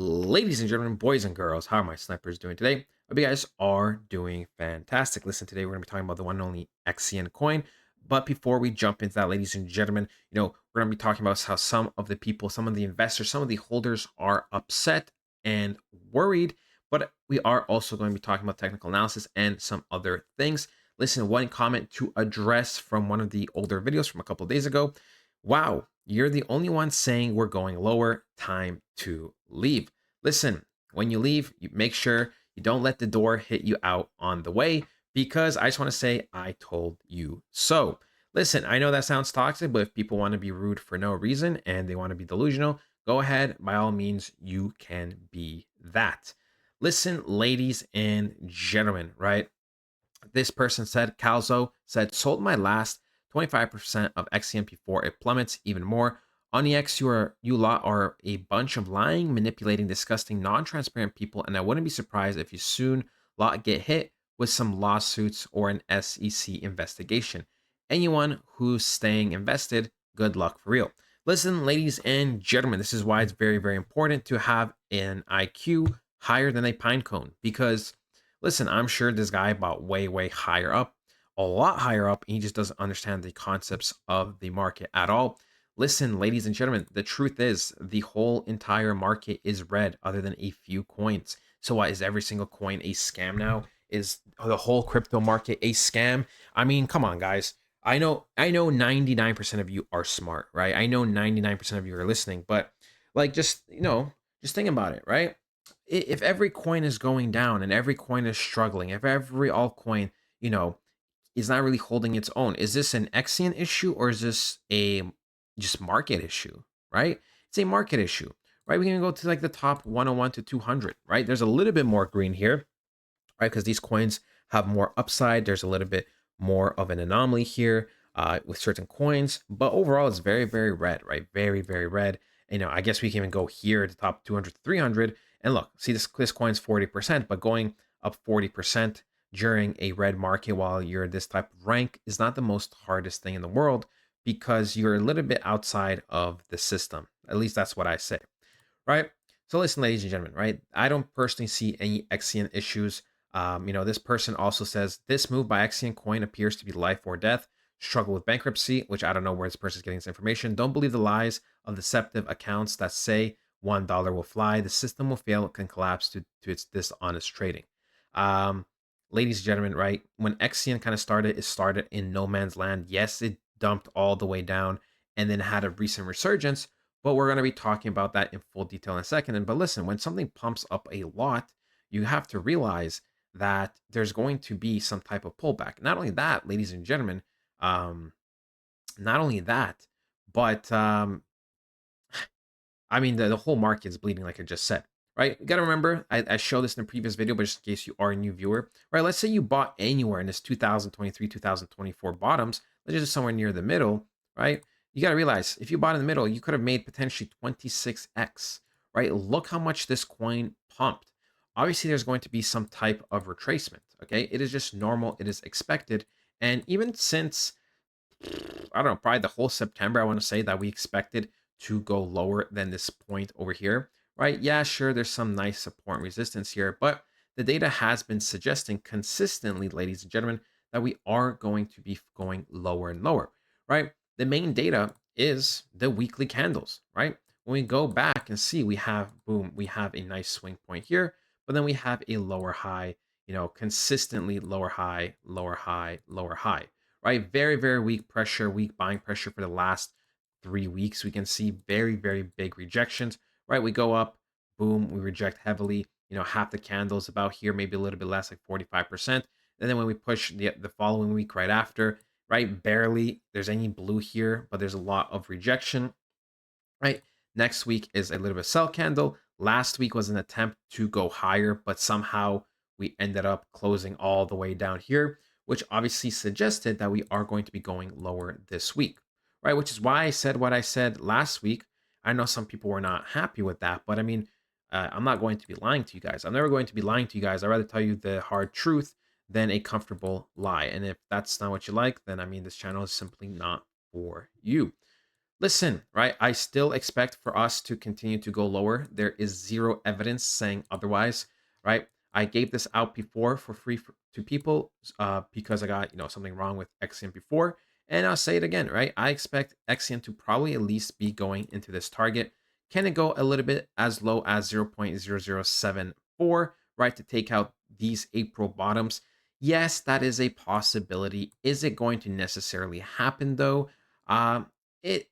Ladies and gentlemen, boys and girls, how are my snipers doing today? Hope you guys are doing fantastic. Listen, today we're going to be talking about the one and only Xcn coin. But before we jump into that, ladies and gentlemen, we're going to be talking about how some of the people, some of the investors, some of the holders are upset and worried. But we are also going to be talking about technical analysis and some other things. Listen, one comment to address from one of the older videos from a couple of days ago. Wow, you're the only one saying we're going lower. Time to leave. Listen, when you leave, you make sure you don't let the door hit you out on the way because I just want to say I told you so. Listen, I know that sounds toxic, but if people want to be rude for no reason and they want to be delusional, go ahead. By all means, you can be that. Listen, ladies and gentlemen, right? This person said, Calzo said, sold my last 25% of XCM before it plummets even more. Onyx, you lot are a bunch of lying, manipulating, disgusting, non-transparent people, and I wouldn't be surprised if you soon lot get hit with some lawsuits or an SEC investigation. Anyone who's staying invested, good luck for real. Listen, ladies and gentlemen, this is why it's very, very important to have an IQ higher than a pine cone because listen, I'm sure this guy bought way, way higher up, a lot higher up. And he just doesn't understand the concepts of the market at all. Listen, ladies and gentlemen, the truth is the whole entire market is red other than a few coins. So why is every single coin a scam now? Is the whole crypto market a scam? I mean, come on, guys. I know 99% of you are smart, right? I know 99% of you are listening, but like just think about it, right? If every coin is going down and every coin is struggling, if every altcoin, you know, is not really holding its own, is this an Exian issue or is this a just market issue, right? It's a market issue, right? We can go to like the top 101 to 200, right? There's a little bit more green here, right? Because these coins have more upside. There's a little bit more of an anomaly here with certain coins, but overall, it's very, very red, right? Very, very red. I guess we can even go here to top 200 to 300. And look, see this coin's 40%, but going up 40% during a red market while you're this type of rank is not the most hardest thing in the world because you're a little bit outside of the system. At least that's what I say, right? So listen, ladies and gentlemen, right? I don't personally see any Exian issues. This person also says this move by Xcn Coin appears to be life or death. Struggle with bankruptcy, which I don't know where this person is getting this information. Don't believe the lies of deceptive accounts that say $1 will fly. The system will fail, it can collapse to its dishonest trading. Um, Ladies and gentlemen, right? When Xcn kind of started, it started in no man's land. Yes, it dumped all the way down and then had a recent resurgence, but we're going to be talking about that in full detail in a second. But listen, when something pumps up a lot, you have to realize that there's going to be some type of pullback. Not only that, ladies and gentlemen, um, not only that, but I mean, the whole market is bleeding, like I just said, right? You got to remember, I showed this in a previous video, but just in case you are a new viewer, right? Let's say you bought anywhere in this 2023, 2024 bottoms, let's just somewhere near the middle, right? You got to realize if you bought in the middle, you could have made potentially 26x, right? Look how much this coin pumped. Obviously, there's going to be some type of retracement, okay? It is just normal, it is expected. And even since I don't know, probably the whole September, I want to say that we expected to go lower than this point over here, right? Yeah, sure, there's some nice support and resistance here, but the data has been suggesting consistently, ladies and gentlemen, that we are going to be going lower and lower, right? The main data is the weekly candles, right? When we go back and see, we have, boom, we have a nice swing point here, but then we have a lower high, consistently lower high, lower high, lower high, right? Very, very weak pressure, weak buying pressure for the last 3 weeks. We can see very, very big rejections, right? We go up, boom, we reject heavily. Half the candles about here, maybe a little bit less, like 45%. And then when we push the following week right after, right, barely there's any blue here, but there's a lot of rejection, right? Next week is a little bit sell candle. Last week was an attempt to go higher, but somehow we ended up closing all the way down here, which obviously suggested that we are going to be going lower this week, right? Which is why I said what I said last week. I know some people were not happy with that, but I mean, I'm not going to be lying to you guys. I'm never going to be lying to you guys. I'd rather tell you the hard truth than a comfortable lie. And if that's not what you like, then I mean, this channel is simply not for you. Listen, right? I still expect for us to continue to go lower. There is zero evidence saying otherwise, right? I gave this out before for free to people because I got something wrong with Xcn before, and I'll say it again, right? I expect Xcn to probably at least be going into this target. Can it go a little bit as low as 0.0074, right, to take out these April bottoms? Yes, that is a possibility. Is it going to necessarily happen though? Um,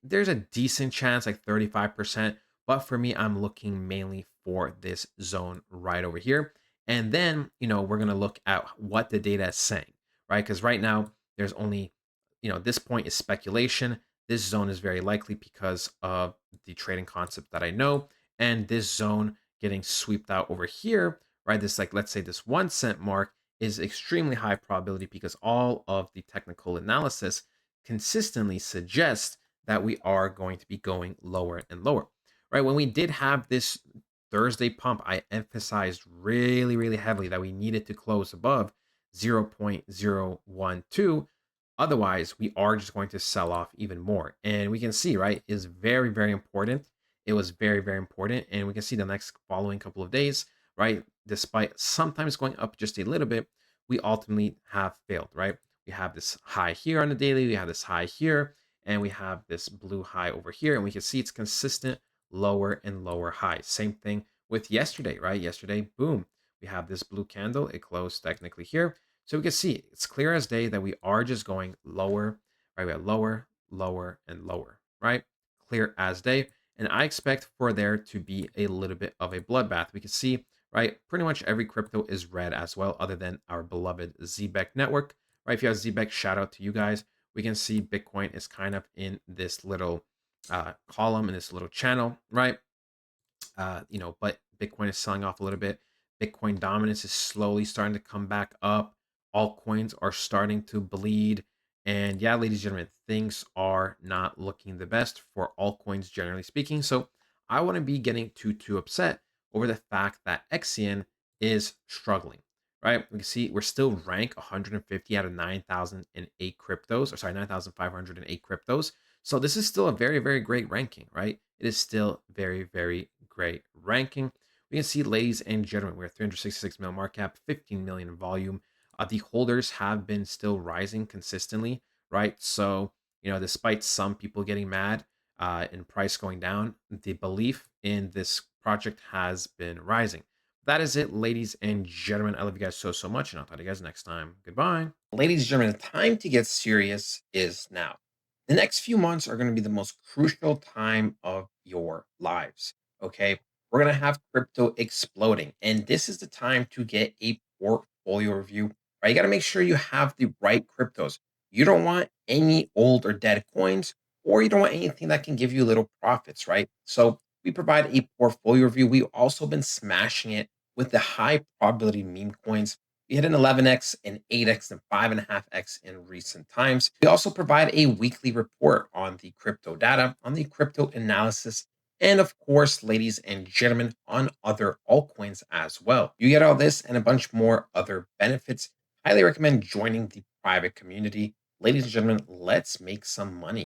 there's a decent chance, like 35%, but for me, I'm looking mainly for this zone right over here. And then, we're gonna look at what the data is saying, right? Because right now, there's only, this point is speculation. This zone is very likely because of the trading concept that I know. And this zone getting swept out over here, right? This, like, let's say this 1 cent mark is extremely high probability because all of the technical analysis consistently suggests that we are going to be going lower and lower, right? When we did have this Thursday pump, I emphasized really, really heavily that we needed to close above 0.012. Otherwise, we are just going to sell off even more. And we can see, right, is very, very important. It was very, very important. And we can see the next following couple of days, right, despite sometimes going up just a little bit, we ultimately have failed, right? We have this high here on the daily, we have this high here, and we have this blue high over here, and we can see it's consistent lower and lower highs. Same thing with yesterday, right? Yesterday, boom, we have this blue candle. It closed technically here. So we can see it's clear as day that we are just going lower, right? We have lower, lower, and lower, right? Clear as day. And I expect for there to be a little bit of a bloodbath. We can see, right? Pretty much every crypto is red as well, other than our beloved ZBEC network, right? If you have ZBEC, shout out to you guys. We can see Bitcoin is kind of in this little column in this little channel, right? But Bitcoin is selling off a little bit. Bitcoin dominance is slowly starting to come back up. Altcoins are starting to bleed. And yeah, ladies and gentlemen, things are not looking the best for altcoins, generally speaking. So I wouldn't be getting too upset over the fact that Xcn is struggling, right? We can see we're still ranked 150 out of 9,008 cryptos, or sorry, 9,508 cryptos. So this is still a very, very great ranking, right? It is still very, very great ranking. We can see, ladies and gentlemen, we're 366 million market cap, 15 million in volume. The holders have been still rising consistently, right? So, despite some people getting mad and price going down, the belief in this project has been rising. That is it, ladies and gentlemen. I love you guys so much, and I'll talk to you guys next time. Goodbye. Ladies and gentlemen, the time to get serious is now. The next few months are going to be the most crucial time of your lives. Okay. We're going to have crypto exploding. And this is the time to get a portfolio review, right? You got to make sure you have the right cryptos. You don't want any old or dead coins, or you don't want anything that can give you little profits, right? So we provide a portfolio review. We've also been smashing it with the high probability meme coins. We hit an 11x, an 8x, and 5.5x in recent times. We also provide a weekly report on the crypto data, on the crypto analysis, and of course, ladies and gentlemen, on other altcoins as well. You get all this and a bunch more other benefits. Highly recommend joining the private community. Ladies and gentlemen, let's make some money.